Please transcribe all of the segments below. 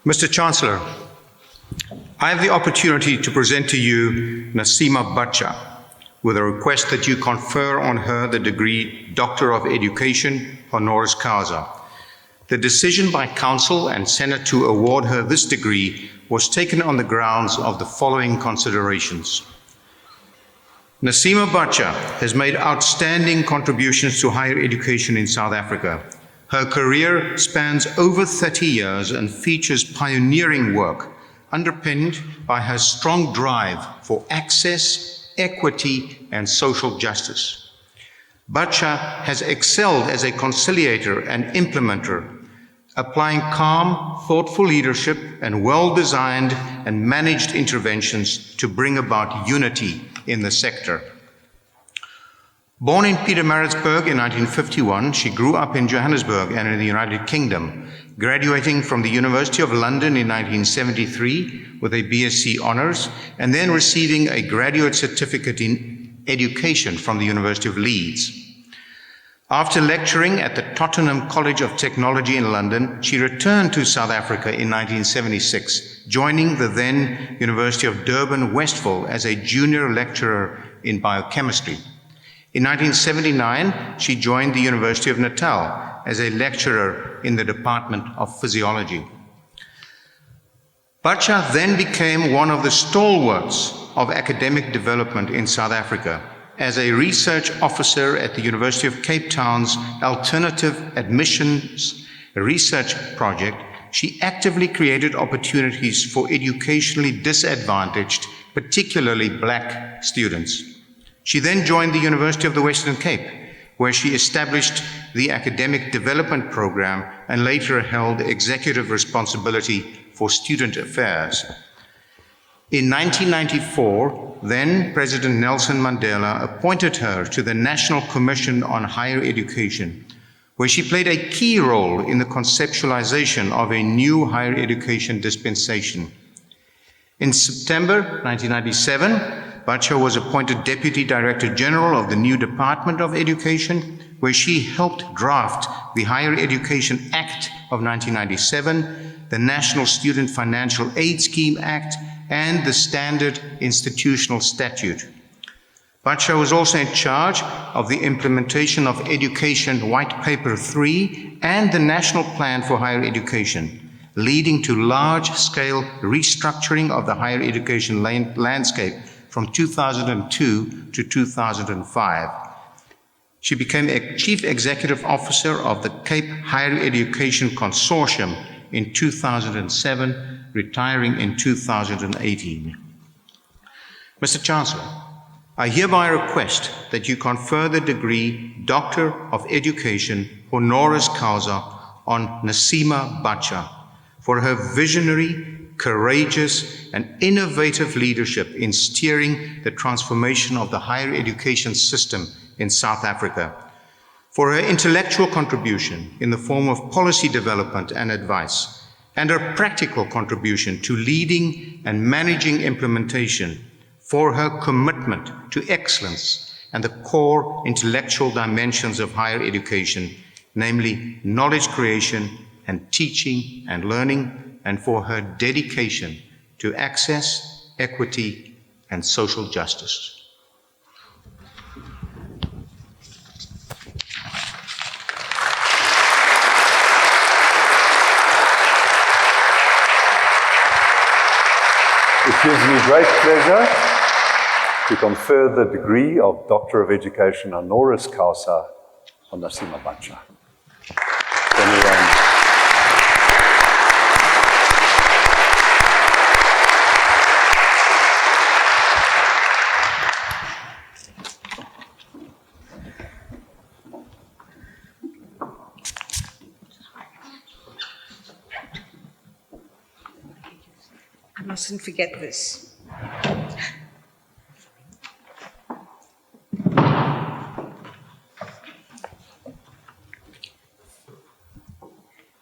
Mr. Chancellor, I have the opportunity to present to you Nasima Badsha with a request that you confer on her the degree Doctor of Education, honoris causa. The decision by Council and Senate to award her this degree was taken on the grounds of the following considerations. Nasima Badsha has made outstanding contributions to higher education in South Africa. Her career spans over 30 years and features pioneering work underpinned by her strong drive for access, equity, and social justice. Badsha has excelled as a conciliator and implementer, applying calm, thoughtful leadership and well-designed and managed interventions to bring about unity in the sector. Born in Pietermaritzburg in 1951, she grew up in Johannesburg and in the United Kingdom, graduating from the University of London in 1973 with a BSc honours, and then receiving a graduate certificate in education from the University of Leeds. After lecturing at the Tottenham College of Technology in London, she returned to South Africa in 1976, joining the then University of Durban Westville as a junior lecturer in biochemistry. In 1979, she joined the University of Natal as a lecturer in the Department of Physiology. Badsha then became one of the stalwarts of academic development in South Africa. As a research officer at the University of Cape Town's Alternative Admissions Research Project, she actively created opportunities for educationally disadvantaged, particularly Black students. She then joined the University of the Western Cape, where she established the Academic Development Program and later held executive responsibility for student affairs. In 1994, then President Nelson Mandela appointed her to the National Commission on Higher Education, where she played a key role in the conceptualization of a new higher education dispensation. In September 1997, Badsha was appointed Deputy Director General of the new Department of Education, where she helped draft the Higher Education Act of 1997, the National Student Financial Aid Scheme Act, and the Standard Institutional Statute. Badsha was also in charge of the implementation of Education White Paper 3 and the National Plan for Higher Education, leading to large-scale restructuring of the higher education landscape from 2002 to 2005. She became a Chief Executive Officer of the Cape Higher Education Consortium in 2007, retiring in 2018. Mr. Chancellor, I hereby request that you confer the degree Doctor of Education, honoris causa, on Nasima Badsha for her visionary, courageous, and innovative leadership in steering the transformation of the higher education system in South Africa, for her intellectual contribution in the form of policy development and advice, and her practical contribution to leading and managing implementation, for her commitment to excellence and the core intellectual dimensions of higher education, namely knowledge creation and teaching and learning, and for her dedication to access, equity, and social justice. It gives me great pleasure to confer the degree of Doctor of Education honoris causa on Nasima Badsha. I mustn't forget this.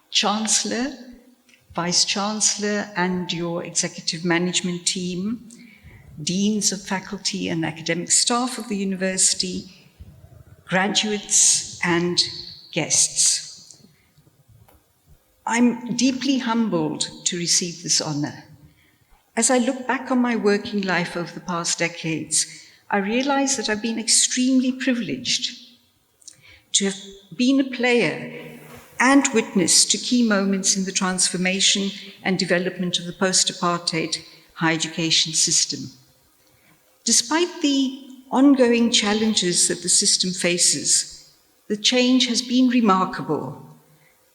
Chancellor, Vice-Chancellor, and your executive management team, deans of faculty and academic staff of the university, graduates and guests. I'm deeply humbled to receive this honor. As I look back on my working life over the past decades, I realize that I've been extremely privileged to have been a player and witness to key moments in the transformation and development of the post-apartheid higher education system. Despite the ongoing challenges that the system faces, the change has been remarkable.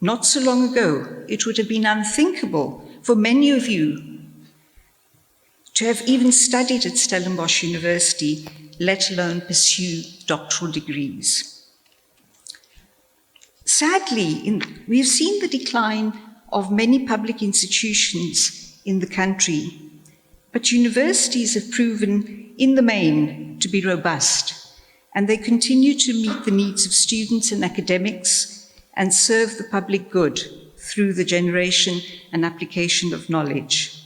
Not so long ago, it would have been unthinkable for many of you to have even studied at Stellenbosch University, let alone pursue doctoral degrees. Sadly, we've seen the decline of many public institutions in the country, but universities have proven, in the main, to be robust, and they continue to meet the needs of students and academics and serve the public good through the generation and application of knowledge.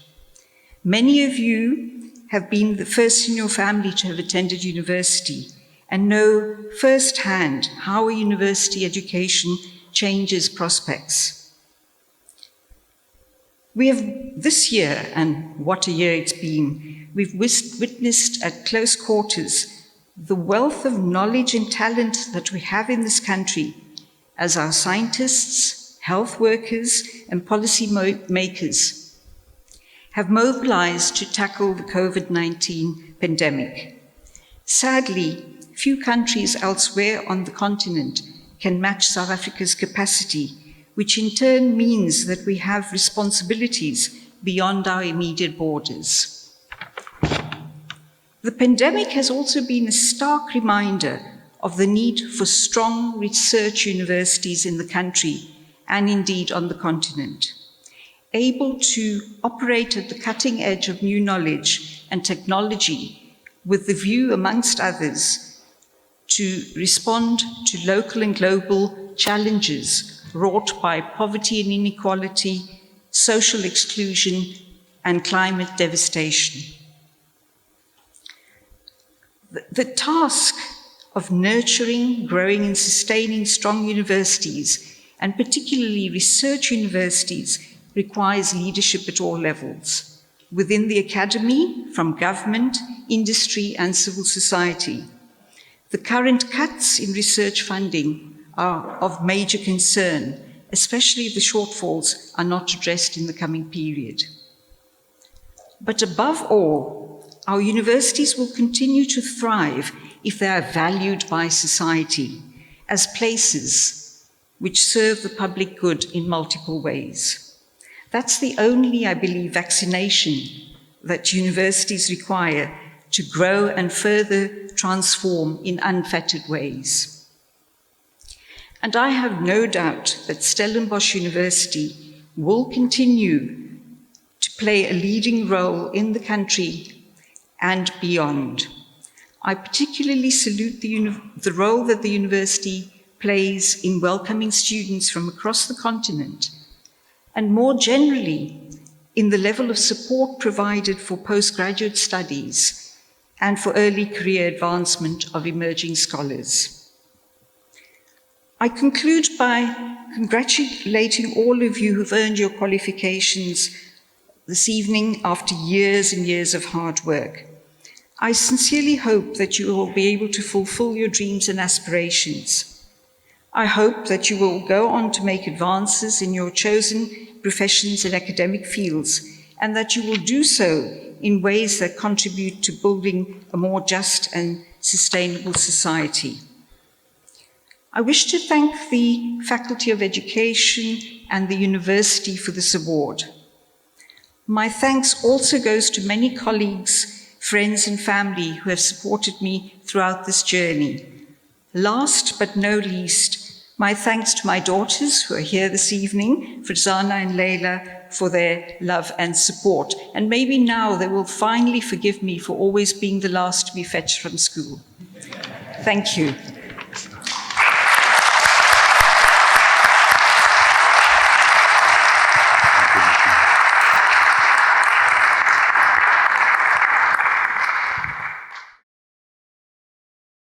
Many of you have been the first in your family to have attended university and know firsthand how a university education changes prospects. We have this year, and what a year it's been, we've witnessed at close quarters the wealth of knowledge and talent that we have in this country as our scientists, health workers, and policy makers have mobilized to tackle the COVID-19 pandemic. Sadly, few countries elsewhere on the continent can match South Africa's capacity, which in turn means that we have responsibilities beyond our immediate borders. The pandemic has also been a stark reminder of the need for strong research universities in the country and indeed on the continent, able to operate at the cutting edge of new knowledge and technology with the view, amongst others, to respond to local and global challenges wrought by poverty and inequality, social exclusion, and climate devastation. The task of nurturing, growing, and sustaining strong universities, and particularly research universities, requires leadership at all levels, within the academy, from government, industry, and civil society. The current cuts in research funding are of major concern, especially if the shortfalls are not addressed in the coming period. But above all, our universities will continue to thrive if they are valued by society as places which serve the public good in multiple ways. That's the only, I believe, vaccination that universities require to grow and further transform in unfettered ways. And I have no doubt that Stellenbosch University will continue to play a leading role in the country and beyond. I particularly salute the role that the university plays in welcoming students from across the continent, and more generally, in the level of support provided for postgraduate studies and for early career advancement of emerging scholars. I conclude by congratulating all of you who've earned your qualifications this evening after years and years of hard work. I sincerely hope that you will be able to fulfill your dreams and aspirations. I hope that you will go on to make advances in your chosen professions and academic fields, and that you will do so in ways that contribute to building a more just and sustainable society. I wish to thank the Faculty of Education and the University for this award. My thanks also goes to many colleagues, friends and family who have supported me throughout this journey. Last but no least, my thanks to my daughters who are here this evening, Frizana and Leila, for their love and support. And maybe now they will finally forgive me for always being the last to be fetched from school. Thank you.